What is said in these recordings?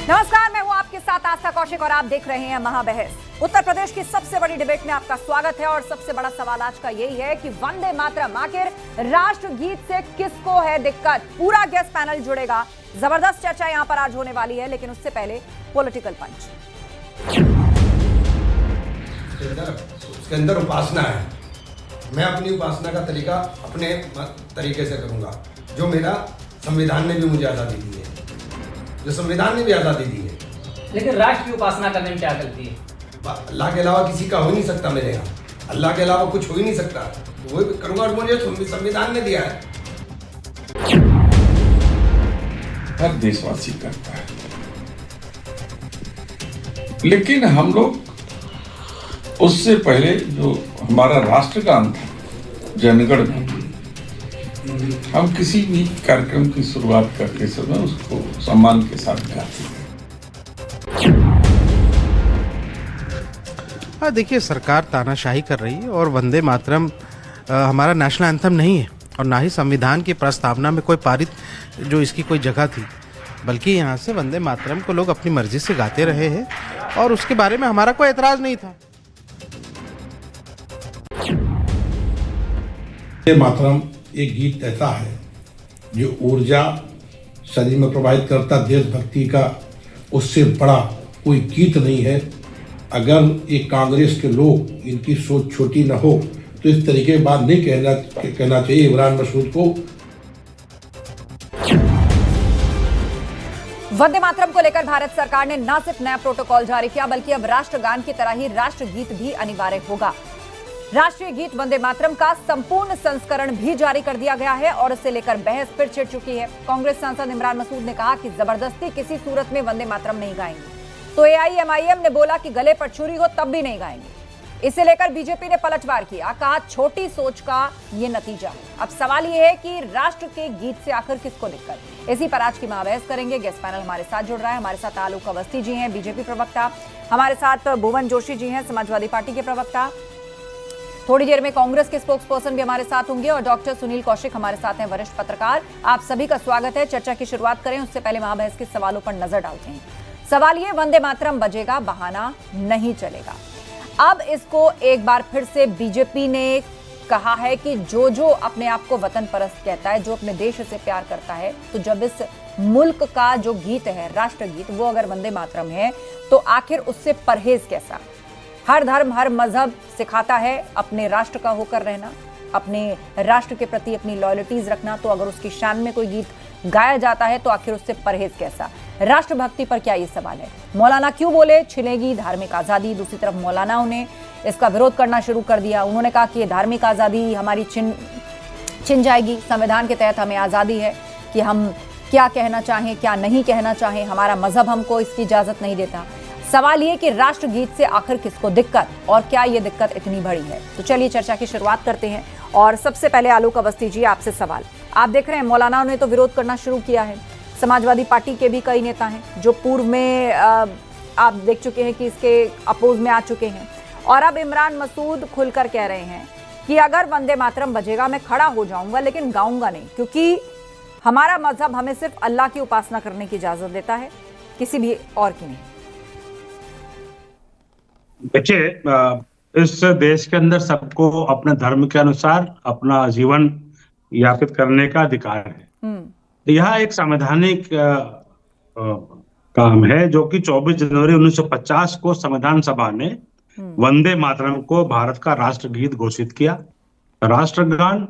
नमस्कार, मैं हूं आपके साथ आस्था कौशिक और आप देख रहे हैं महाबहस। उत्तर प्रदेश की सबसे बड़ी डिबेट में आपका स्वागत है और सबसे बड़ा सवाल आज का यही है कि वंदे मातरम आखिर राष्ट्रगीत से किसको है दिक्कत। पूरा गेस्ट पैनल जुड़ेगा, जबरदस्त चर्चा यहां पर आज होने वाली है, लेकिन उससे पहले पॉलिटिकल पंच। उसके अंदर उपासना है। मैं अपनी उपासना का तरीका अपने तरीके से करूंगा, जो मेरा संविधान ने भी मुझे आजादी दी है, जो संविधान ने भी आजादी दी है। लेकिन राष्ट्र की उपासना करने में क्या गलती है? अल्लाह के अलावा किसी का हो ही नहीं सकता मेरे यहाँ। अल्लाह के अलावा कुछ हो ही नहीं सकता, तो वो करूंगा और मुझे संविधान ने दिया है। हर देशवासी करता है, लेकिन हम लोग उससे पहले जो हमारा राष्ट्रगान था जनगण मन, हम किसी भी कार्यक्रम की शुरुआत करते समय उसको सम्मान के साथ गाते हैं। हाँ, देखिए, सरकार तानाशाही कर रही है और वंदे मातरम हमारा नेशनल एंथम नहीं है और ना ही संविधान की प्रस्तावना में कोई पारित जो इसकी कोई जगह थी, बल्कि यहाँ से वंदे मातरम को लोग अपनी मर्जी से गाते रहे हैं और उसके बारे में हमारा कोई एतराज नहीं था। वंदे मातरम एक गीत ऐसा है जो ऊर्जा शरीर में प्रवाहित करता, देशभक्ति का उससे बड़ा कोई गीत नहीं है। अगर ये कांग्रेस के लोग, इनकी सोच छोटी न हो तो इस तरीके की बात नहीं कहना चाहिए इमरान मसूद को। वंदे मातरम को लेकर भारत सरकार ने न सिर्फ नया प्रोटोकॉल जारी किया, बल्कि अब राष्ट्रगान की तरह ही राष्ट्रगीत भी अनिवार्य होगा। राष्ट्रीय गीत वंदे मातरम का संपूर्ण संस्करण भी जारी कर दिया गया है और इसे लेकर बहस फिर छिड़ चुकी है। कांग्रेस सांसद इमरान मसूद ने कहा कि जबरदस्ती किसी सूरत में वंदे मातरम नहीं गाएंगे, तो एआईएमआईएम ने बोला कि गले पर छुरी हो तब भी नहीं गाएंगे। इसे लेकर बीजेपी ने पलटवार किया, कहा छोटी सोच का ये नतीजा। अब सवाल ये है कि राष्ट्र के गीत से आखिर किसको दिक्कत। इसी पर आज की महाबहस करेंगे। गेस्ट पैनल हमारे साथ जुड़ रहा है। हमारे साथ आलोक अवस्थी जी हैं, बीजेपी प्रवक्ता। हमारे साथ भुवन जोशी जी हैं, समाजवादी पार्टी के प्रवक्ता। थोड़ी देर में कांग्रेस के स्पोक्स पर्सन भी हमारे साथ होंगे और डॉक्टर सुनील कौशिक हमारे साथ हैं, वरिष्ठ पत्रकार। आप सभी का स्वागत है। चर्चा की शुरुआत करें उससे पहले महाबहस के सवालों पर नजर डालते हैं। सवाल ये, वंदे मातरम बजेगा, बहाना नहीं चलेगा। अब इसको एक बार फिर से बीजेपी ने कहा है कि जो अपने आप को वतन परस्त कहता है, जो अपने देश से प्यार करता है, तो जब इस मुल्क का जो गीत है, राष्ट्रगीत, वो अगर वंदे मातरम है, तो आखिर उससे परहेज कैसा। हर धर्म, हर मजहब सिखाता है अपने राष्ट्र का होकर रहना, अपने राष्ट्र के प्रति अपनी लॉयल्टीज रखना। तो अगर उसकी शान में कोई गीत गाया जाता है तो आखिर उससे परहेज कैसा। राष्ट्रभक्ति पर क्या ये सवाल है। मौलाना क्यों बोले छिनेगी धार्मिक आजादी। दूसरी तरफ मौलानाओं ने इसका विरोध करना शुरू कर दिया। उन्होंने कहा कि ये धार्मिक आजादी हमारी छिन जाएगी। संविधान के तहत हमें आजादी है कि हम क्या कहना चाहें, क्या नहीं कहना चाहें। हमारा मजहब हमको इसकी इजाजत नहीं देता। सवाल ये कि राष्ट्रगीत से आखिर किसको दिक्कत और क्या ये दिक्कत इतनी बड़ी है। तो चलिए चर्चा की शुरुआत करते हैं और सबसे पहले आलोक अवस्थी जी, आपसे सवाल। आप देख रहे हैं मौलानाओं ने तो विरोध करना शुरू किया है। समाजवादी पार्टी के भी कई नेता हैं जो पूर्व में आप देख चुके हैं कि इसके अपोज में आ चुके हैं और अब इमरान मसूद खुलकर कह रहे हैं कि अगर वंदे मातरम बजेगा मैं खड़ा हो जाऊंगा लेकिन गाऊंगा नहीं, क्योंकि हमारा मजहब हमें सिर्फ अल्लाह की उपासना करने की इजाजत देता है, किसी भी और की नहीं। देखिए, इस देश के अंदर सबको अपने धर्म के अनुसार अपना जीवन यापित करने का अधिकार है। यह एक संवैधानिक काम है जो कि 24 जनवरी 1950 को संविधान सभा ने वंदे मातरम को भारत का राष्ट्रगीत घोषित किया। राष्ट्रगान,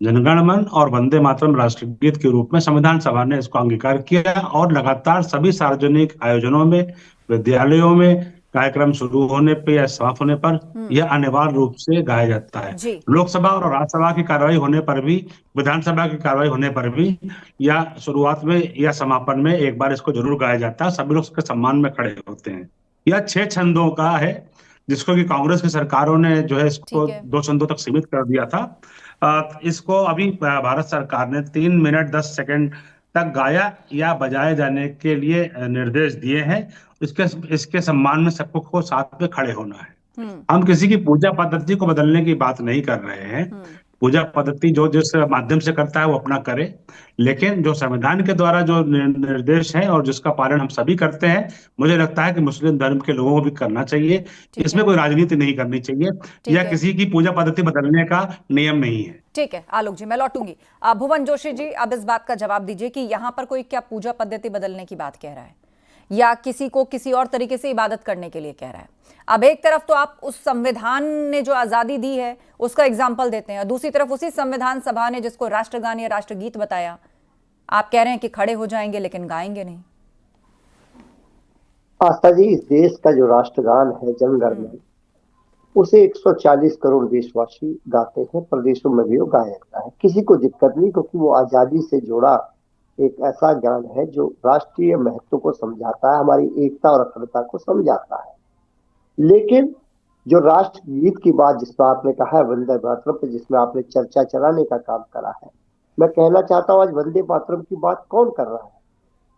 जनगण मन और वंदे मातरम राष्ट्रगीत के रूप में संविधान सभा ने इसको अंगीकार किया और लगातार सभी सार्वजनिक आयोजनों में, विद्यालयों में कार्यक्रम शुरू होने पे या समाप्त होने पर यह अनिवार्य रूप से गाया जाता है। लोकसभा और राज्यसभा की कार्रवाई होने पर भी, विधानसभा की कार्रवाई होने पर भी या शुरुआत में या समापन में एक बार इसको जरूर गाया जाता है। सभी लोग इसके सम्मान में खड़े होते हैं। यह 6 छंदों का है, जिसको कि कांग्रेस की सरकारों ने जो है इसको 2 छंदों तक सीमित कर दिया था। इसको अभी भारत सरकार ने 3 मिनट 10 सेकंड तक गाया या बजाए जाने के लिए निर्देश दिए हैं। इसके सम्मान में सबको साथ में खड़े होना है। हम किसी की पूजा पद्धति को बदलने की बात नहीं कर रहे हैं, पूजा पद्धति जो जिस माध्यम से करता है वो अपना करे, लेकिन जो संविधान के द्वारा जो निर्देश है और जिसका पालन हम सभी करते हैं, मुझे लगता है कि मुस्लिम धर्म के लोगों को भी करना चाहिए। ठीक इसमें है। कोई राजनीति नहीं करनी चाहिए ठीक या है। किसी की पूजा पद्धति बदलने का नियम नहीं है। ठीक है आलोक जी, मैं लौटूंगी। भुवन जोशी जी, अब इस बात का जवाब दीजिए कि यहां पर कोई क्या पूजा पद्धति बदलने की बात कह रहा है या किसी को किसी और तरीके से इबादत करने के लिए कह रहा है? अब एक तरफ तो आप उस संविधान ने जो आजादी दी है उसका एग्जाम्पल देते हैं और दूसरी तरफ उसी संविधान सभा ने जिसको राष्ट्रगान या राष्ट्रगीत बताया, आप कह रहे हैं कि खड़े हो जाएंगे लेकिन गाएंगे नहीं। आस्था जी, इस देश का जो राष्ट्रगान है जन गण मन, उसे 140 करोड़ देशवासी गाते हैं, प्रदेशों में भी वो गाया जाता है, किसी को दिक्कत नहीं, क्योंकि वो आजादी से जुड़ा एक ऐसा गान है जो राष्ट्रीय महत्व को समझाता है, हमारी एकता और अखंडता को समझाता है। लेकिन जो राष्ट्रगीत की बात जिसमें आपने कहा है वंदे मातरम पे, जिसमें आपने चर्चा चलाने का काम करा है, मैं कहना चाहता हूँ आज वंदे मातरम की बात कौन कर रहा है?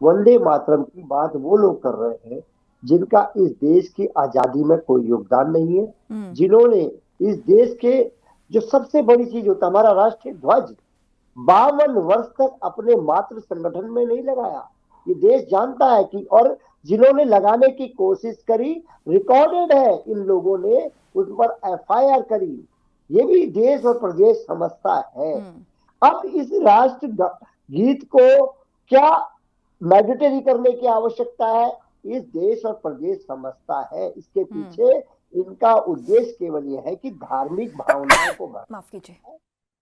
वंदे मातरम की बात वो लोग कर रहे हैं जिनका इस देश की आजादी में कोई योगदान नहीं है, जिन्होंने इस देश के जो सबसे बड़ी चीज होता है हमारा राष्ट्रीय ध्वज 52 वर्ष तक अपने मातृ संगठन में नहीं लगाया, ये देश जानता है कि, और जिन्होंने लगाने की कोशिश करी रिकॉर्डेड है, इन लोगों ने उस पर एफआईआर करी, ये भी देश और प्रदेश समझता है। अब इस राष्ट्र गीत को क्या मैंडेटरी करने की आवश्यकता है? इस देश और प्रदेश समझता है, इसके पीछे इनका उद्देश्य केवल यह है कि धार्मिक भावनाओं को माफ कीजिए,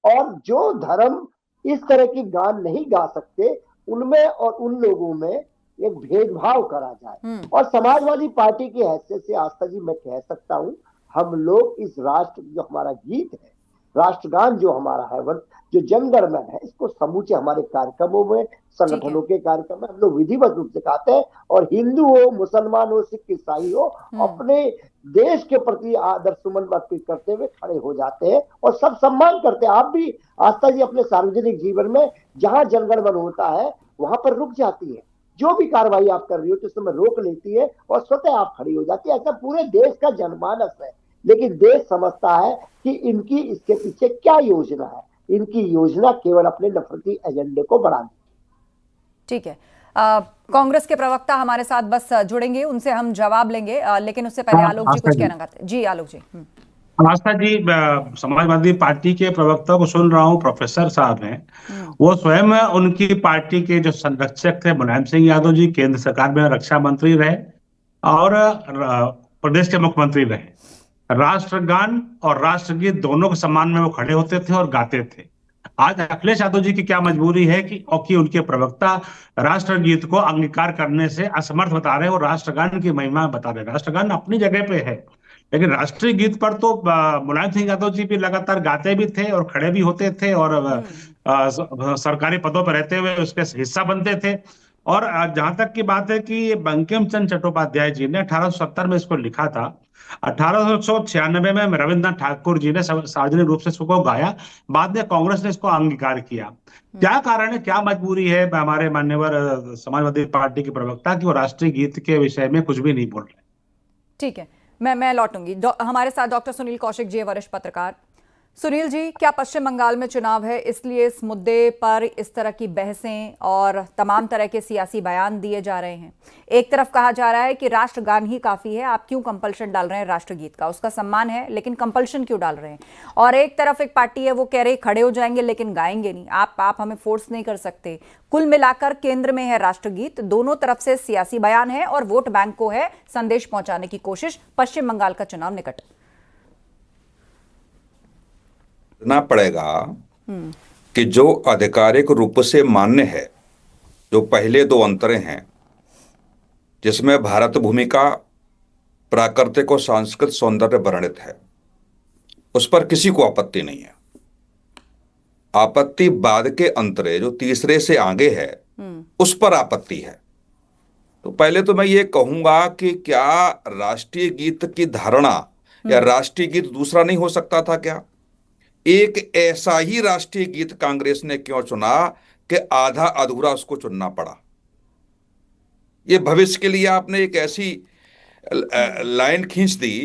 और जो धर्म इस तरह की गान नहीं गा सकते उनमें और उन लोगों में एक भेदभाव करा जाए। और समाजवादी पार्टी की हैसियत से आस्था जी मैं कह सकता हूं, हम लोग इस राष्ट्र जो हमारा गीत है, राष्ट्रगान जो हमारा है, जो जन गण मन है, इसको समूचे हमारे कार्यक्रमों में, संगठनों के कार्यक्रम में हम लोग विधिवत रूप से गाते हैं, और हिंदू हो, मुसलमान हो, सिख ईसाई हो, अपने देश के प्रति आदर सुमन अर्पित करते हुए खड़े हो जाते हैं और सब सम्मान करते हैं। आप भी आस्था जी अपने सार्वजनिक जीवन में जहां जनगण मन होता है वहां पर रुक जाती है, जो भी कार्रवाई आप कर रही हो तो उसमें रोक लेती है और स्वतः आप खड़ी हो जाती है। ऐसा पूरे देश का जनमानस है, लेकिन देश समझता है कि इनकी इसके पीछे क्या योजना है। इनकी योजना केवल अपने नफरती एजेंडे को बढ़ाने। ठीक है, कांग्रेस के प्रवक्ता हमारे साथ बस जुड़ेंगे, उनसे हम जवाब लेंगे, लेकिन उससे पहले आलोक जी कुछ कहना चाहते हैं। जी आलोक जी। आस्था जी, समाजवादी पार्टी के प्रवक्ता को सुन रहा हूँ, प्रोफेसर साहब हैं, वो स्वयं उनकी पार्टी के जो संरक्षक थे मुलायम सिंह यादव जी केंद्र सरकार में रक्षा मंत्री रहे और प्रदेश के मुख्यमंत्री रहे। राष्ट्रगान और राष्ट्रगीत दोनों के सम्मान में वो खड़े होते थे और गाते थे। आज अखिलेश यादव जी की क्या मजबूरी है कि उनके प्रवक्ता राष्ट्रगीत को अंगीकार करने से असमर्थ बता रहे हैं और राष्ट्रगान की महिमा बता रहे हैं। राष्ट्रगान अपनी जगह पे है, लेकिन राष्ट्रीय गीत पर तो मुलायम सिंह यादव जी भी लगातार गाते भी थे और खड़े भी होते थे और सरकारी पदों पर रहते हुए उसके हिस्सा बनते थे। और जहां तक की बात है कि बंकिम चंद्र चट्टोपाध्याय जी ने 1870 में इसको लिखा था, 1896 में रविन्द्रनाथ ठाकुर जी ने सार्वजनिक रूप से इसको गाया, बाद में कांग्रेस ने इसको अंगीकार किया। क्या कारण है, क्या मजबूरी है हमारे मान्यवर समाजवादी पार्टी के प्रवक्ता की वो राष्ट्रीय गीत के विषय में कुछ भी नहीं बोल रहे? ठीक है, मैं लौटूंगी। हमारे साथ डॉक्टर सुनील कौशिक जी, वरिष्ठ पत्रकार। सुनील जी, क्या पश्चिम बंगाल में चुनाव है इसलिए इस मुद्दे पर इस तरह की बहसें और तमाम तरह के सियासी बयान दिए जा रहे हैं? एक तरफ कहा जा रहा है कि राष्ट्रगान ही काफी है, आप क्यों कंपल्शन डाल रहे हैं राष्ट्रगीत का? उसका सम्मान है लेकिन कंपल्शन क्यों डाल रहे हैं? और एक तरफ एक पार्टी है वो कह रही खड़े हो जाएंगे लेकिन गाएंगे नहीं, आप हमें फोर्स नहीं कर सकते। कुल मिलाकर केंद्र में है राष्ट्रगीत, दोनों तरफ से सियासी बयान है और वोट बैंक को है संदेश पहुंचाने की कोशिश। पश्चिम बंगाल का चुनाव निकट ना पड़ेगा कि जो आधिकारिक रूप से मान्य है, जो पहले दो अंतरे हैं जिसमें भारत भूमि का प्राकृतिक और सांस्कृतिक सौंदर्य वर्णित है, उस पर किसी को आपत्ति नहीं है। आपत्ति बाद के अंतरे जो तीसरे से आगे है उस पर आपत्ति है। तो पहले तो मैं ये कहूंगा कि क्या राष्ट्रीय गीत की धारणा या राष्ट्रीय गीत दूसरा नहीं हो सकता था क्या? एक ऐसा ही राष्ट्रीय गीत कांग्रेस ने क्यों चुना कि आधा अधूरा उसको चुनना पड़ा? ये भविष्य के लिए आपने एक ऐसी लाइन खींच दी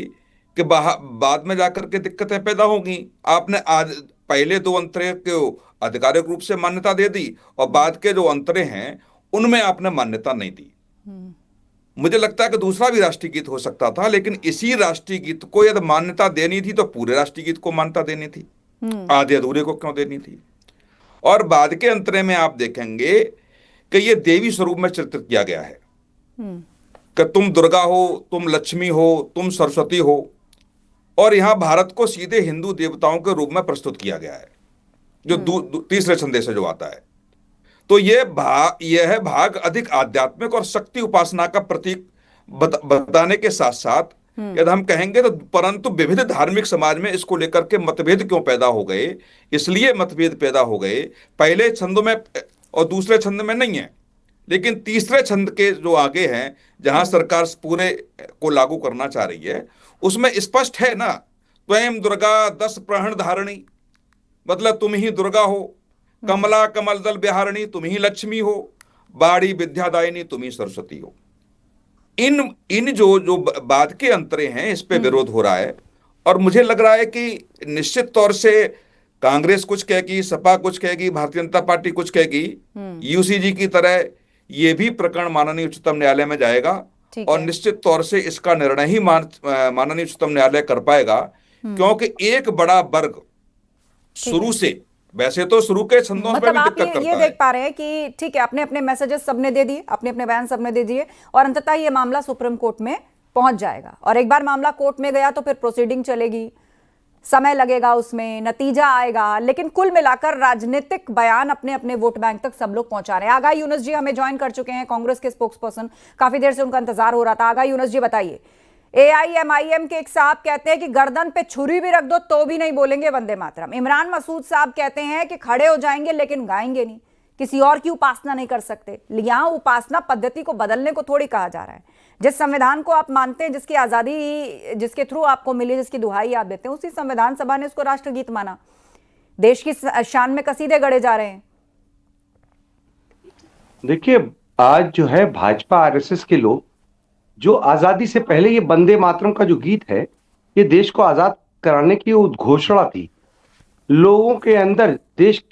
कि बाद में जाकर के दिक्कतें पैदा होंगी। आपने आज पहले दो अंतरे को आधिकारिक रूप से मान्यता दे दी और बाद के जो अंतरे हैं उनमें आपने मान्यता नहीं दी। मुझे लगता है कि दूसरा भी राष्ट्रीय गीत हो सकता था, लेकिन इसी राष्ट्रीय गीत को यदि मान्यता देनी थी तो पूरे राष्ट्रीय गीत को मान्यता देनी थी, आधे अधूरे को क्यों देनी थी। और बाद के अंतरे में आप देखेंगे कि ये देवी स्वरूप में चित्रित किया गया है कि तुम दुर्गा हो, तुम लक्ष्मी हो, तुम सरस्वती हो, और यहां भारत को सीधे हिंदू देवताओं के रूप में प्रस्तुत किया गया है, जो तीसरे संदेश से जो आता है। तो यह है भाग अधिक आध्यात्मिक और शक्ति उपासना का प्रतीक बताने के साथ साथ यदि हम कहेंगे तो, परंतु विविध धार्मिक समाज में इसको लेकर के मतभेद क्यों पैदा हो गए, इसलिए मतभेद पैदा हो गए पहले छंदों में और दूसरे छंद में नहीं है, लेकिन तीसरे छंद के जो आगे हैं जहां सरकार पूरे को लागू करना चाह रही है उसमें स्पष्ट है ना, स्वयं दुर्गा 10 प्रहण धारणी, मतलब तुम ही दुर्गा हो, कमला कमल दल बिहारणी तुम ही लक्ष्मी हो, बाड़ी विद्यादायिनी तुम ही सरस्वती हो। इन जो बाद के अंतरे हैं इस पे विरोध हो रहा है, और मुझे लग रहा है कि निश्चित तौर से कांग्रेस कुछ कहेगी, सपा कुछ कहेगी, भारतीय जनता पार्टी कुछ कहेगी, यूसीजी की तरह ये भी प्रकरण माननीय उच्चतम न्यायालय में जाएगा और निश्चित तौर से इसका निर्णय ही माननीय उच्चतम न्यायालय कर पाएगा, क्योंकि एक बड़ा वर्ग शुरू से, वैसे तो शुरू के छंदों मतलब पे भी आप दिक्कत करता ये है। देख पा रहे हैं कि ठीक है, अपने अपने मैसेजेस सबने दे दिए, अपने अपने बयान सबने दे दिए, और अंततः ये मामला सुप्रीम कोर्ट में पहुंच जाएगा, और एक बार मामला कोर्ट में गया तो फिर प्रोसीडिंग चलेगी, समय लगेगा, उसमें नतीजा आएगा, लेकिन कुल मिलाकर राजनीतिक बयान अपने अपने वोट बैंक तक सब लोग पहुंचा रहे हैं। आगा यूनुस जी हमें ज्वाइन कर चुके हैं, कांग्रेस के स्पोक्स पर्सन, काफी देर से उनका इंतजार हो रहा था। आगा यूनुस जी बताइए, AIMIM के एक साहब कहते हैं कि गर्दन पे छुरी भी रख दो तो भी नहीं बोलेंगे वंदे मातरम। इमरान मसूद साहब कहते हैं कि खड़े हो जाएंगे लेकिन गाएंगे नहीं, किसी और की उपासना नहीं कर सकते। यहां उपासना पद्धति को बदलने को थोड़ी कहा जा रहा है। जिस संविधान को आप मानते हैं, जिसकी आजादी, जिसके थ्रू आपको मिली, जिसकी दुहाई आप देते हैं, उसी संविधान सभा ने उसको राष्ट्रगीत माना। देश की शान में कसीदे गढ़े जा रहे हैं। देखिए, आज जो है भाजपा आरएसएस के लोग जो आजादी से पहले ये वंदे मातरम का जो गीत है, ये देश को आजाद कराने की उद्घोषणा थी। लोगों के अंदर, देश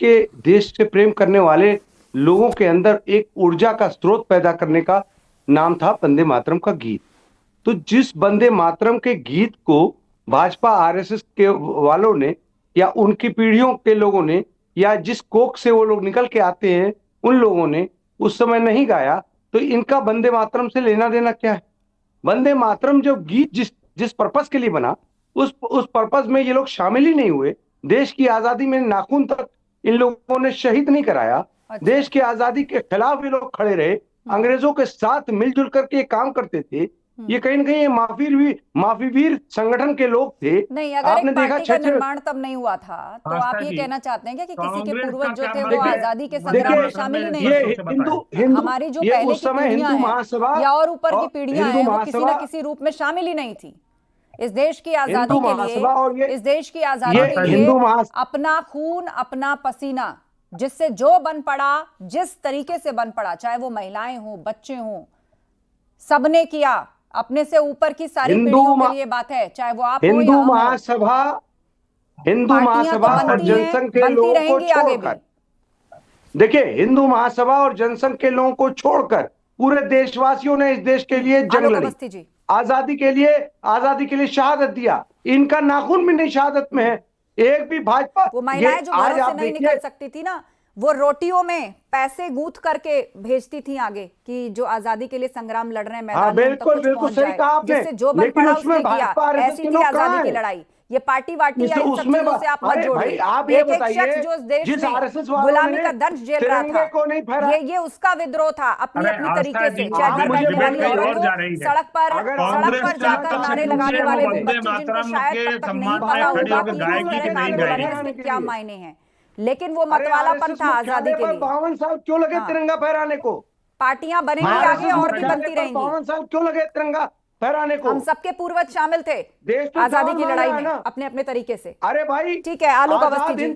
से प्रेम करने वाले लोगों के अंदर एक ऊर्जा का स्रोत पैदा करने का नाम था वंदे मातरम का गीत। तो जिस वंदे मातरम के गीत को भाजपा आरएसएस के वालों ने या उनकी पीढ़ियों के लोगों ने या जिस कोख से वो लोग निकल के आते हैं उन लोगों ने उस समय नहीं गाया, तो इनका वंदे मातरम से लेना देना क्या है? वंदे मातरम जो गीत जिस पर्पस के लिए बना, उस पर्पस में ये लोग शामिल ही नहीं हुए। देश की आजादी में नाखून तक इन लोगों ने शहीद नहीं कराया। देश की आजादी के खिलाफ ये लोग खड़े रहे, अंग्रेजों के साथ मिलजुल करके काम करते थे। ये कहीं न कहीं माफीवीर संगठन के लोग थे। नहीं, अगर आपने देखा का निर्माण तब नहीं हुआ था, तो आप ये कहना चाहते हैं कि किसी के पूर्वज जो थे वो आजादी के संग्राम में शामिल ही नहीं थे। हमारी जो पहले की पीढ़ियां हैं या और ऊपर की पीढ़ियां हैं, वो किसी न किसी रूप में शामिल ही नहीं थी। इस देश की आजादी के लिए, इस देश की आजादी के लिए अपना खून, अपना पसीना, जिससे जो बन पड़ा, जिस तरीके से बन पड़ा, चाहे वो महिलाएं हो, बच्चे हो, सबने किया। अपने से ऊपर की सारी पीढ़ियों के लिए बात है, चाहे वो आप हिंदू महासभा और जनसंघ के लोगों को छोड़कर, देखिए, हिंदू महासभा और जनसंघ के लोगों को छोड़कर पूरे देशवासियों ने इस देश के लिए जंग लड़ी, आजादी के लिए शहादत दिया। इनका नाखून भी नहीं शहादत में है। एक भी भाजपा, वो महिलाएं जो घरों से नहीं निकल सकती थी ना, वो रोटियों में पैसे गूंथ करके भेजती थी आगे कि जो आजादी के लिए संग्राम लड़ रहे हैं मैदान में, बिल्कुल सही कहा आपने। जिससे जो बन पड़ा उसने किया। ऐसी थी आजादी की लड़ाई। ये पार्टी वार्टी या इन सब चीजों से आप मत जोड़िए। एक शख्स जो इस देश में गुलामी का दंश झेल रहा था, ये उसका विद्रोह था अपनी अपनी तरीके से। चाहे घर बैठने वाली औरत हो, सड़क पर जाकर नारे लगाने वाले बच्चे, जिनको शायद तब तक नहीं पता होगा कि इस तरह का आंदोलन है, इसमें क्या मायने हैं, लेकिन वो मतवालापन था आजादी के लिए। 52 साल क्यों लगे तिरंगा फहराने को? पार्टियां बनेंगी आगे और भी बनती रहेंगी। 52 साल क्यों लगे तिरंगा फहराने को? हम सबके पूर्वज शामिल थे आजादी की लड़ाई में अपने अपने तरीके से। अरे भाई, ठीक है, आलोक अवस्थी जी।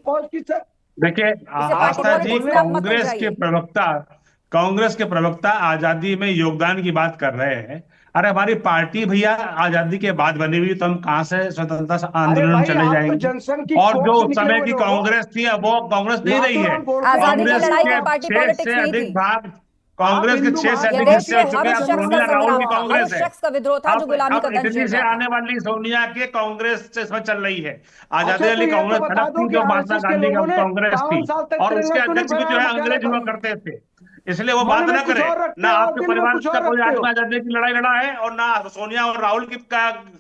देखिए, आस्था जी, कांग्रेस के प्रवक्ता कांग्रेस के प्रवक्ता आजादी में योगदान की बात कर रहे हैं। अरे हमारी पार्टी भैया आजादी के बाद बनी हुई, तो हम कहां से स्वतंत्रता आंदोलन में चले जाएंगे? और जो उस समय की कांग्रेस थी, अब वो कांग्रेस नहीं रही है। आजादी की कांग्रेस लड़ाई के में पार्टी 6 पॉलिटिक्स से नहीं अधिक थी। भाग, कांग्रेस के 6 से ये अधिक देश हिस्से में हो चुके हर हैं। शख्स का सोनिया राहुल की संग्राम, हर कांग्रेस है। शख्स का विद्रोह था जो गुलामी का दंश इटली झेल से रहा था। आने वाली सोनिया के कांग्रेस से इसमें चल रही है। आजादी अच्छा, तो वाली ये तो कांग्रेस बता अलग दो थी, कि जो महात्मा आरएसएस के गांधी की लोगों ने कांग्रेस 52 थी, साल तक और उसके तिरंगा क्यों अध्यक्ष भी नहीं जो है फहराया? अंग्रेज हुआ क्या करते थे। इसलिए वो मन बात में ना कुछ करे। और रखते ना हो और आपके दिल में परिवार कुछ का और कोई रखते आदमी हो। आजादी की लड़ाई लड़ा है, और ना सोनिया और राहुल की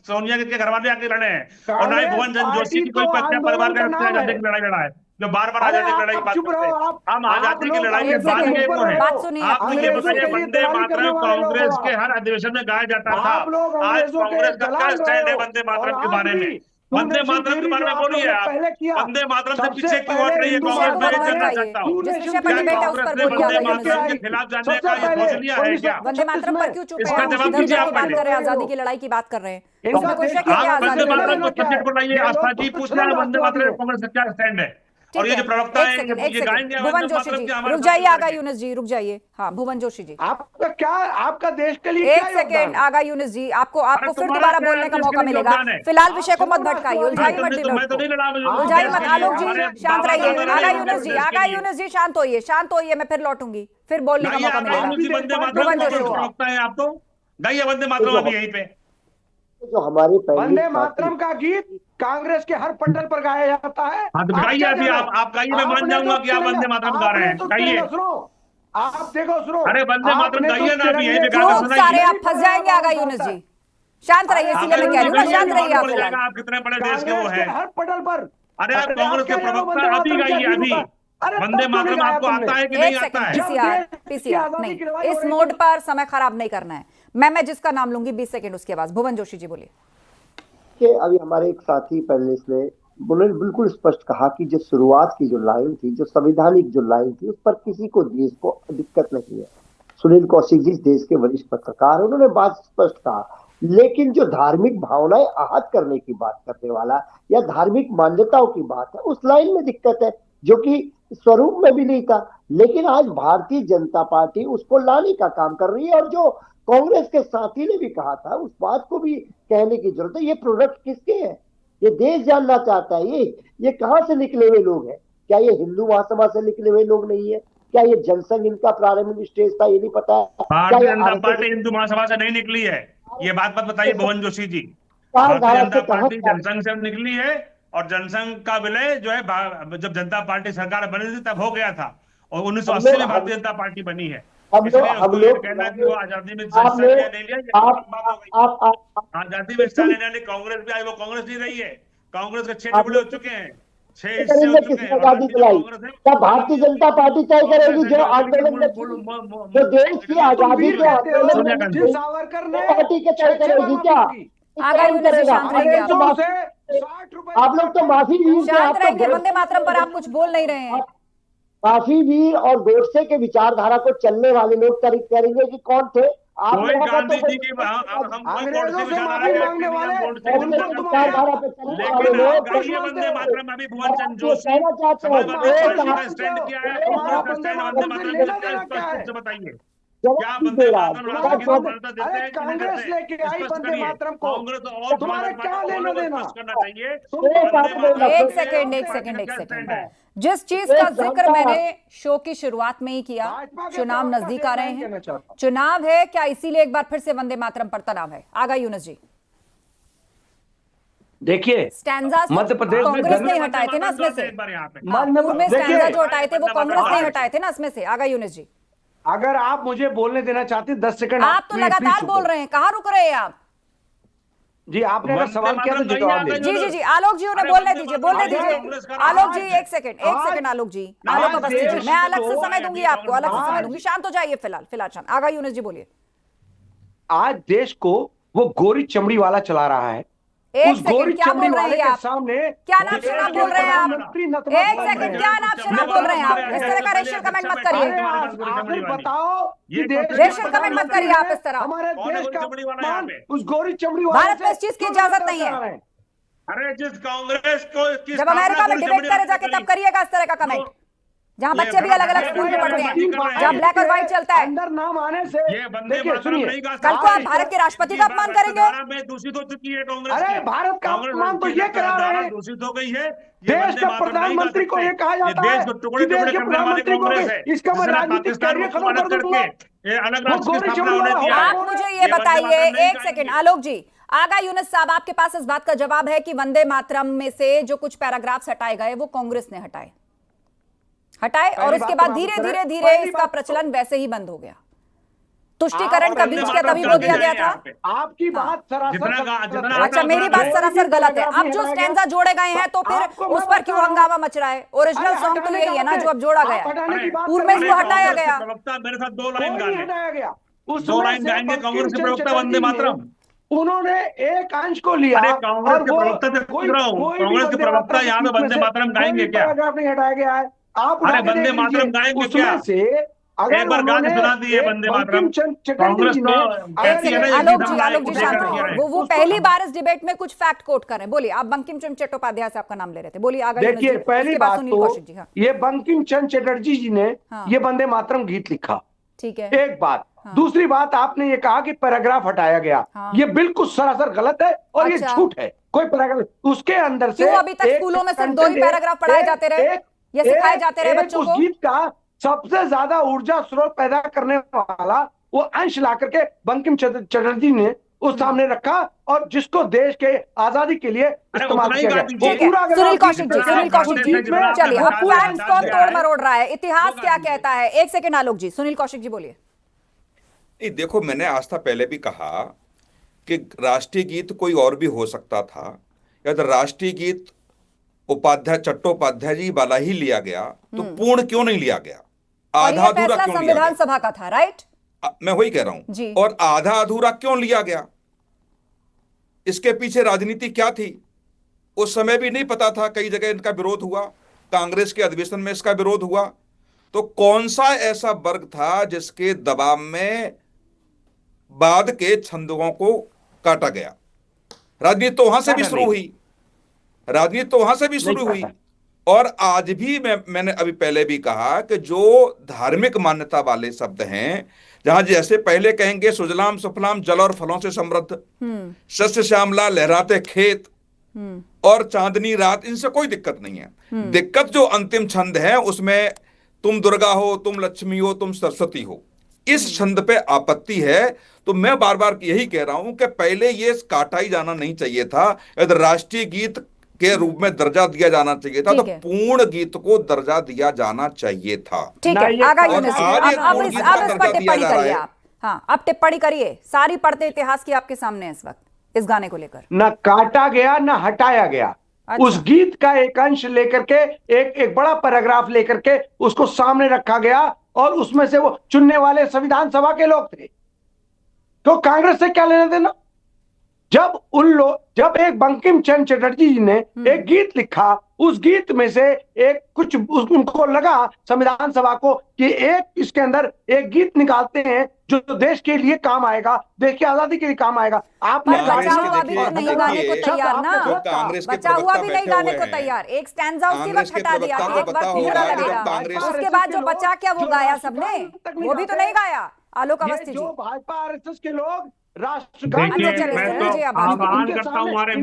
सोनिया के घर वाले आके लड़े हैं, और ना ही कांग्रेस भुवन जोशी पार्टी की कोई तो परिवार आंदोलन का का नाम आजादी है। की लड़ाई लड़ा है, जो बार बार अरे आजादी की लड़ाई की आप बात चुप करते रहो। हैं। हम आप आजादी की लोग लड़ाई के अंग्रेजों बाद के के ऊपर वो रहे है। बात हो। सुनिए, आप मुझे अंग्रेजों बताइए, के लिए वंदे दलाली करने मातरम वाले लोग हो कांग्रेस आप। के हर अधिवेशन में गाया जाता था। आप लोग आज अंग्रेजों के कांग्रेस का क्या दलाल स्टैंड है रहे हो। वंदे और मातरम के आज बारे में? भी वंदे टू मातरम के नेशन बारे में जो आप बोलिए लोगों ने आप। पहले किया, वंदे मातरम से सबसे पीछे की वोट पहले नहीं है हिंदू विषय कांग्रेस को में, मत ये जानना भटकाइए। चाहता हूँ। जिस विषय पर क्या डिबेट है उस कांग्रेस पर ने बोलिए वंदे आगा यूनुस मातरम जी। के खिलाफ जाने सबसे का ये पहले सोच लिया है क्या? वंदे मातरम पर क्यों चुप है? इसका आप जवाब इधर दीजिए उधर आप की बात पहले। कर रहे हैं, आजादी की लड़ाई की बात कर रहे हैं। इनका इसमें कोई देश शक है का क्या आप आजादी वंदे की मातरम लड़ाई को में? सब्जेक्ट पर लाइए, ये लोग आस्था जी तो पूछ रहे हैं वंदे राष्ट्रवादी मातरम है। कांग्रेस का क्या स्टैंड है, और ठीक ये है, जो प्रवक्ता है एक ये सेकंड गाएंगे भुवन वंदे जोशी मातरम जी के हमारे रुक जाइए, आगा साथ यूनुस जी रुक जाइए। हाँ भुवन जोशी जी, आपका क्या, आपका देश के लिए क्या एक योगदान सेकंड है? आगा यूनुस जी, आपको अरे फिर तुम्हारा दोबारा क्या बोलने का देश मौका के लिए मिलेगा। योगदान है? फिलहाल विषय को आप मत सुनो भटकाइए, राष्ट्रवादी उलझाइए है। मत मैं डिबेट तो नहीं लड़ा, को, उलझाइए मत। आलोक जी हमारे शांत बाबा रहिए, दादा आगा लड़े यूनुस जी, देश के आगा लिए। यूनुस जी शांत होइए, शांत होइए, मैं फिर लौटूंगी, फिर बोलने का गाइए मौका आगे मिलेगा। यूनुस जी वंदे मातरम भुवन कांग्रेस जोशी के जी। प्रवक्ता है आप, तो गाइए वंदे मातरम जो अभी यहीं पे। जो हमारी पहली वंदे पार्टी मातरम का गीत कांग्रेस के हर पंडल पर गाया जाता है। हाँ तो आप गाइए क्या अभी, जानो? आप गाइए, मैं मान आपने जाऊंगा तो कि आप वंदे मातरम गा रहे हैं। आपने तो गाइए, तिरंगा, सुनो आप देखो, सुनो अरे वंदे मातरम आपने तो गाइए ना अभी यहीं पे तिरंगे गा के खूब सुनाइए। सारे आप फंस जाएंगे आगा यूनुस जी, शांत रहिए, इसीलिए मैं कह रही हूँ ना, शांत रहिए आप फिलहाल। आप कितने बड़े देश के वो कांग्रेस के हैं। हर पटल पर। अरे आप कांग्रेस के क्या जानो वंदे प्रवक्ता, अभी मातरम क्या गाइए गीत अभी। होता? अरे वंदे तब क्यों नहीं मातरम गाया आपको तुमने? आता है कि एक नहीं आता सेकंड, है? पीसीआर आजादी नहीं, की लड़ाई हो इस रही मोड थी। पर समय खराब नहीं करना है। मैं जिसका नाम लूंगी 20 सेकंड उसके बाद। भुवन जोशी जी बोलिए। कि अभी हमारे एक साथी पैनलिस्ट ने बिल्कुल स्पष्ट कहा कि जो शुरुआत की जो लाइन थी, जो संवैधानिक जो लाइन थी, उस पर किसी को देश को दिक्कत नहीं है। सुनील कौशिक जी देश के वरिष्ठ पत्रकार, उन्होंने बात स्पष्ट कहा। लेकिन जो धार्मिक भावनाएं आहत करने की बात करने वाला या धार्मिक मान्यताओं की बात है, उस लाइन में दिक्कत है, जो कि स्वरूप में भी नहीं था। लेकिन आज भारतीय जनता पार्टी उसको लाने का काम कर रही है, और जो कांग्रेस के साथी ने भी कहा था उस बात को भी कहने की जरूरत है। ये प्रोडक्ट किसके है, ये देश जानना चाहता है। ये कहां से निकले हुए लोग हैं? क्या ये हिंदू महासभा से निकले हुए लोग नहीं है? क्या ये जनसंघ इनका प्रारंभिक स्टेज था, ये नहीं पता है? भारतीय जनता पार्टी हिंदू महासभा से नहीं निकली है, ये बात मत बताइए भुवन जोशी जी। भारतीय जनता पार्टी जनसंघ से निकली है, और जनसंघ का विलय जो है जब जनता पार्टी सरकार बनी थी तब हो गया था, और 1980 में भारतीय जनता पार्टी बनी है। हम लोग कहना कि वो आजादी में हिस्सा नहीं लिया, आजादी में हिस्सा लेने वाली कांग्रेस भी आज वो कांग्रेस नहीं रही है। कांग्रेस के 6 टुकड़े हो चुके हैं, 6 हिस्से हो चुके हैं। आजादी दिलाई क्या भारतीय जनता पार्टी तय करेगी? जो आंदोलन में जो देश की आजादी के आंदोलन में सावरकर ने पार्टी के तय करेगी क्या? आगा यूनुस जी शांत रहिए आप। आप लोग तो माफी वीर थे, शांत आप रहेंगे, तो वंदे मातरम पर आप कुछ बोल नहीं रहे हैं। माफी वीर और गोडसे के विचारधारा को चलने वाले लोग करेंगे कि कौन थे? आप कोई लोगों का गांधी तो जी की अंग्रेजों से माफी मांगने वाले विचारधारा पे चलने वाले लेकिन लोग आप गाइए वंदे मातरम अभी भुवन चंद्र जोशी कहना चाहते हैं समाजवादी पार्टी का स्टैंड क्या है, कांग्रेस का स्टैंड वंदे मातरम का स्पष्ट रूप से बताइए। क्या वंदे मातरम कांग्रेस लेके आई वंदे मातरम को, कांग्रेस और तुम्हारे क्या लेना देना? करना चाहिए। एक सेकंड। जिस चीज का जिक्र मैंने शो की शुरुआत में ही किया, चुनाव नजदीक आ रहे हैं, चुनाव है क्या, इसीलिए एक बार फिर से वंदे मातरम पर तनाव है। आगा यूनुस जी, देखिए स्टैंजा मध्य प्रदेश में कांग्रेस नहीं हटाए थे ना इसमें से, पूर्व में स्टैंजा जो हटाए थे वो कांग्रेस नहीं हटाए थे ना इसमें से। आगा यूनुस जी, अगर आप मुझे बोलने देना चाहते 10 सेकंड आप तो लगातार बोल रहे हैं, कहाँ रुक रहे हैं आप? जी आपने अगर सवाल किया तो जवाब दीजिए। जी आलोक जी उन्हें बोलने दीजिए। आलोक जी एक सेकंड आलोक जी, आलोक अवस्थी जी, मैं अलग से समय दूंगी आपको, अलग से समय दूंगी। शांत हो जाइए फिलहाल शांत। आगा यूनुस जी बोलिए। आज देश को वो गोरी चमड़ी वाला चला रहा है। एक उस सेकंड, गोरी क्या चमड़ी बोल रहे वाले हैं के आप? सामने क्या नाम शनाब बोल रहे हैं आप? एक सेकंड, क्या नाम शनाब बोल रहे हैं आप? इस तरह का रेशियल कमेंट मत करिए। आखिर बताओ कि रेशियल कमेंट मत करिए आप इस तरह। हमारे देश का उस गोरी चमड़ी भारत में इस चीज की इजाजत नहीं है। अरे जिस कांग्रेस को जब अमेरिका में डिबेट करे जाके तब करिएगा इस तरह का कमेंट। जहाँ बच्चे भी अलग अलग स्कूल में पढ़ते हैं, जहाँ ब्लैक और व्हाइट चलता है। अंदर नाम आने से देखिए सुनिए, कल को आप भारत के राष्ट्रपति का अपमान करेंगे। दूषित हो चुकी है कांग्रेस। अरे भारत का अपमान तो ये करा रहे हैं, दूषित हो गई है। देश के प्रधानमंत्री को ये कहा जाता है कि देश के प्रधानमंत्री को इसका मैं राजनीतिक कैरियर खत्म कर दूंगा। आप मुझे ये बताइए, एक सेकंड आलोक जी, आगा यूनुस साहब, आपके पास इस बात का जवाब है कि वंदे मातरम में से जो कुछ पैराग्राफ्स हटाए गए वो कांग्रेस ने हटाए और उसके बाद धीरे धीरे धीरे इसका प्रचलन वैसे ही बंद हो गया। तुष्टीकरण का बीच क्या तभी बोल दिया गया था? आपकी बात सरासर, अच्छा मेरी बात सरासर गलत है। अब जो स्टैंजा जोड़े गए हैं तो फिर उस पर क्यों हंगामा मच रहा है? ओरिजिनल सॉन्ग तो यही है ना जो अब जोड़ा गया, पूर्व में इसको हटाया गया। मेरे साथ 2 लाइन हटाया गया, उस 2 लाइन गाएंगे कांग्रेस के प्रवक्ता वंदे मातरम। उन्होंने एक अंश को लिया कांग्रेस के प्रवक्ता से पूछ रहा हूँ, कांग्रेस के प्रवक्ता यहाँ पे वंदे मातरम गाएंगे क्या? नहीं हटाया गया है। आप वंदे मातरम गाएंगे क्या? एक बार गाने सुना दिए वंदे मातरम। कांग्रेस आलोक जी शांत रहिए। वो पहली बार इस डिबेट में कुछ फैक्ट कोट कर रहे हैं। बोलिए, आप बंकिम चंद्र चट्टोपाध्याय से आपका नाम ले रहे थे, बोलिए आगे। देखिए पहली बात तो ये बंकिम चंद्र चटर्जी जी ने ये वंदे मातरम गीत लिखा, ठीक है, एक बात। दूसरी बात, आपने ये कहा कि पैराग्राफ हटाया गया, ये बिल्कुल सरासर गलत है और ये झूठ है। कोई पैराग्राफ उसके अंदर से अभी तक स्कूलों में सिर्फ 2 ही पैराग्राफ पढ़ाए जाते रहे या सिखाए जाते रहे बच्चों को? उस गीत का सबसे ज्यादा ऊर्जा स्रोत पैदा करने वाला वो अंश ला करके बंकिम चटर्जी ने उस सामने रखा और जिसको देश के आजादी के लिए इस्तेमाल किया गया। सुनील कौशिक जी, चलिए अब फैक्ट्स कौन तोड़ मरोड़ रहा है, इतिहास क्या कहता है? एक सेकंड आलोक जी, सुनील कौशिक जी बोलिए। देखो, मैंने आज था पहले भी कहा कि राष्ट्रीय गीत कोई और भी हो सकता था, या तो राष्ट्रीय गीत उपाध्याय चट्टोपाध्याय जी वाला ही लिया गया, तो पूर्ण क्यों नहीं लिया गया? आधा अधूरा क्यों लिया? संविधान सभा का था, राइट? मैं वही कह रहा हूं। और आधा अधूरा क्यों लिया गया? इसके पीछे राजनीति क्या थी? उस समय भी नहीं पता था, कई जगह इनका विरोध हुआ, कांग्रेस के अधिवेशन में इसका विरोध हुआ। तो कौन सा ऐसा वर्ग था जिसके दबाव में बाद के छंदों को काटा गया? राजनीति तो वहां से भी शुरू हुई, राजनीति तो वहां से भी शुरू हुई। और आज भी मैंने अभी पहले भी कहा कि जो धार्मिक मान्यता वाले शब्द हैं, जहां जैसे पहले कहेंगे सुजलाम सुफलाम जल और फलों से समृद्ध, शस्य श्यामला लहराते खेत और चांदनी रात, इनसे कोई दिक्कत नहीं है। दिक्कत जो अंतिम छंद है उसमें तुम दुर्गा हो, तुम लक्ष्मी हो, तुम सरस्वती हो, इस छंद पे आपत्ति है। तो मैं बार बार यही कह रहा हूं कि पहले ये काटा ही जाना नहीं चाहिए था, यदि राष्ट्रीय गीत के रूप में दर्जा दिया जाना चाहिए था तो पूर्ण गीत को दर्जा दिया जाना चाहिए था। ठीक है, अब इस पर टिप्पणी करिए आप। हाँ, अब टिप्पणी करिए, सारी पढ़ते इतिहास की आपके सामने इस वक्त इस गाने को लेकर। न काटा गया न हटाया गया। अच्छा। उस गीत का एक अंश लेकर के एक बड़ा पैराग्राफ लेकर के उसको सामने रखा गया और उसमें से वो चुनने वाले संविधान सभा के लोग थे। तो कांग्रेस से क्या लेना देना? जब एक बंकिम चंद्र चटर्जी जी ने एक गीत लिखा, उस गीत में से एक कुछ उनको लगा संविधान सभा को कि एक इसके अंदर एक गीत निकालते हैं जो देश के लिए काम आएगा, देश की आजादी के लिए काम आएगा। आपने बचा हुआ भी नहीं गाने को तैयार ना, बचा हुआ भी नहीं गाने को तैयार। एक स्टैंजा उसी वक्त हटा दिया कि एक वक्त पूरा लगेगा, उसके बाद जो बचा क्या वो गाया सबने, वो भी तो नहीं गाया। आलोक अवस्थी जी, जो भाजपा आरएसएस के लोग राष्ट्रगान, मैं तो आह्वान करता हूँ हमारे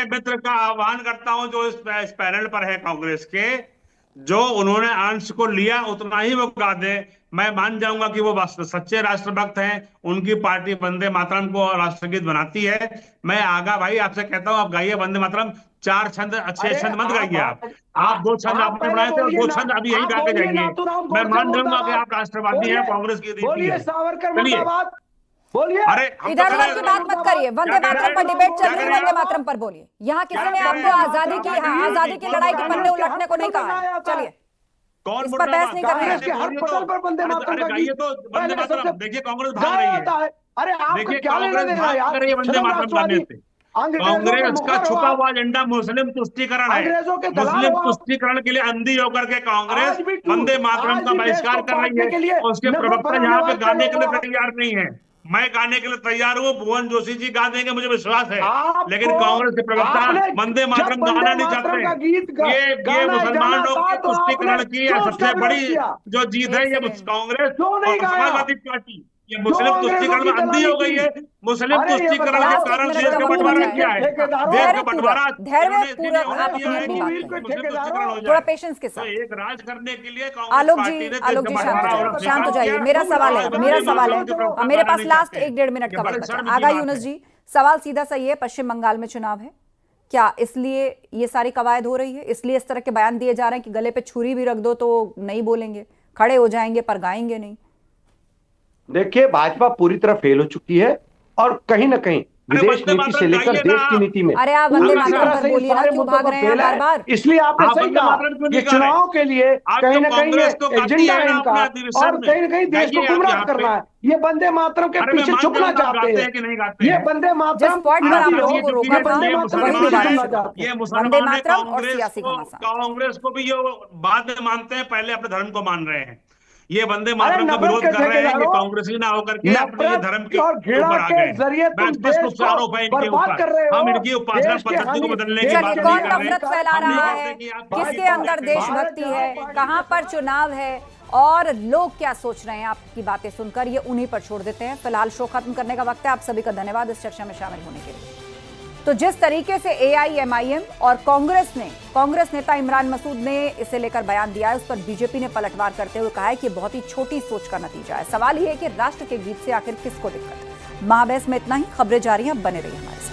मित्र का आह्वान करता हूँ जो इस पैनल पर है कांग्रेस के, जो उन्होंने अंश को लिया उतना ही वो गा दे। मैं मान जाऊंगा कि वो सच्चे राष्ट्रभक्त हैं, उनकी पार्टी वंदे मातरम को राष्ट्रगीत बनाती है। मैं आगा भाई आपसे कहता हूँ, आप गाइए वंदे मातरम, 4 छंद अच्छे छंद मत गाइए। आप 2 छंद आपने बनाए थे और 2 छंद अभी यही गा के जाएंगे। मैं मान जाऊंगा कि आप राष्ट्रवादी हैं, कांग्रेस की रीति है। चलिए, अरे इधर उधर की बात मत करिए, वंदे मातरम पर डिबेट चल रही है, वंदे मातरम पर बोलिए। यहाँ किसी ने आपको आजादी की लड़ाई के पन्ने उलटने को नहीं कहा। चलिए, कौन इस पर बहस नहीं कर रहे हैं। देखिए कांग्रेस भाग रही है। अरे देखिए कांग्रेस भाग रही है वंदे मातरम गाने से। कांग्रेस का छुपा हुआ एजेंडा मुस्लिम तुष्टीकरण है। मुस्लिम तुष्टीकरण के लिए अंधी होकर के कांग्रेस वंदे मातरम का बहिष्कार कर रही है और उसके प्रवक्ता यहाँ पे गाने के लिए तैयार नहीं है। मैं गाने के लिए तैयार हूँ, भुवन जोशी जी गा देंगे, मुझे विश्वास है। आपको- लेकिन कांग्रेस के प्रवक्ता आपने वंदे मातरम जब गाना नहीं वंदे मातरम का गीत चाहते। ये गाना मुसलमान जाना लोग था की तो तुष्टिकरण आपने की क्यों सबसे उसका बड़ी विरोध किया? जो जीत है, ये एक सेकंड। कांग्रेस क्यों नहीं और गाया? समाजवादी पार्टी, ये मुस्लिम अंग्रेजों तुष्टिकरण की में अंधी हो गई है। मुस्लिम अरे ये तुष्टिकरण बताओ, के कारण एक देश मिनट का का वक्त बंटवारा बचा है। किया है। ठेकेदारों- देश का धैर्य बंटवारा धैर्य पूर्वक इन्होंने आप दिया है अपनी कि बात मुस्लिम करें। तुष्टिकरण हो थोड़ा जाए। पेशेंस के तो साथ। एक राज करने के लिए कांग्रेस आलोक पार्टी जी ने देश आलोक का जी बंटवारा शांत और हो जाइए, शांत हो जाइए। किया। मेरा सवाल है, आज मेरा वंदे सवाल मातरम के प्रवक्ता है, मेरे गाना पास नहीं लास्ट चाहते। 1-1.5 मिनट ये का बड़े वक्त बचा शर्म है। की आगा बात यूनुस है। जी, सवाल सीधा सा ये है, पश्चिम बंगाल में चुनाव है, क्या इसलिए ये सारी कवायद हो रही है? इसलिए इस तरह के बयान दिए जा रहे हैं कि गले पे छुरी भी रख दो तो नहीं बोलेंगे, खड़े हो जाएंगे पर गाएंगे नहीं? देखिए, भाजपा पूरी तरह फेल हो चुकी है और कहीं ना कहीं विदेश वंदे नीति से मातरम लेकर गाइए देश ना। की नीति में अरे आप वंदे पूरी मातरम तरह पर से ये बोलिए ना, सारे क्यों मुद्दों भाग पर रहे हैं फेल बार है। बार? इसलिए आपने आप सही वंदे कहा, मातरम क्यों ये नहीं गा रहे? चुनाव के लिए आज कहीं तो ना कहीं ये कांग्रेस को गाती एजेंडा है है ना इनका अपने अधिवेशन और में। कहीं ना कहीं देश को गाइए आप गुमराह यहाँ पे। करना है। ये वंदे मातरम के अरे मैं पीछे मान छुपना जाऊंगा आप चाहते गाते हैं। हैं कि नहीं गाते ये हैं। वंदे जिस मातरम पॉइंट पर आप विरोधी लोगों लोग, को ये रोका था, वंदे वही मातरम दोबारा सुनना से चाहते हैं। ये वंदे मुसलमान है, मातरम और सियासी घमासान। कांग्रेस को भी ये बाद में मानते हैं, पहले अपने धर्म को मान रहे हैं। ये वंदे अरे मातरम का नफरत विरोध के कर रहे हैं, ये ठेकेदारों, कांग्रेसी ना होकर के अपने ये धर्म नफरत के और घृणा ऊपर आ के गए हैं। जरिए मेरा तुम स्पष्ट देश रूप से को आरोप है इनके बर्बाद ऊपर। कर रहे हो। हम इनकी उपासना देश के पद्धति को हानि- बदलने की चलिए, बात कौन नहीं कर रहे। नफरत फैला हम नहीं रहा कहते है, कि आप किसके अंदर देशभक्ति है, कहां पर चुनाव है और लोग क्या सोच रहे हैं आपकी बातें सुनकर, ये उन्हीं पर छोड़ देते हैं। फिलहाल शो खत्म करने का वक्त है। आप सभी का धन्यवाद इस चर्चा में शामिल होने के लिए। तो जिस तरीके से एआईएमआईएम और कांग्रेस नेता इमरान मसूद ने इसे लेकर बयान दिया है, उस पर बीजेपी ने पलटवार करते हुए कहा है कि बहुत ही छोटी सोच का नतीजा है। सवाल यह है कि राष्ट्र के गीत से आखिर किसको दिक्कत है। महाबहस में इतना ही। खबरें जारी हैं, बने रहिए हमारे साथ।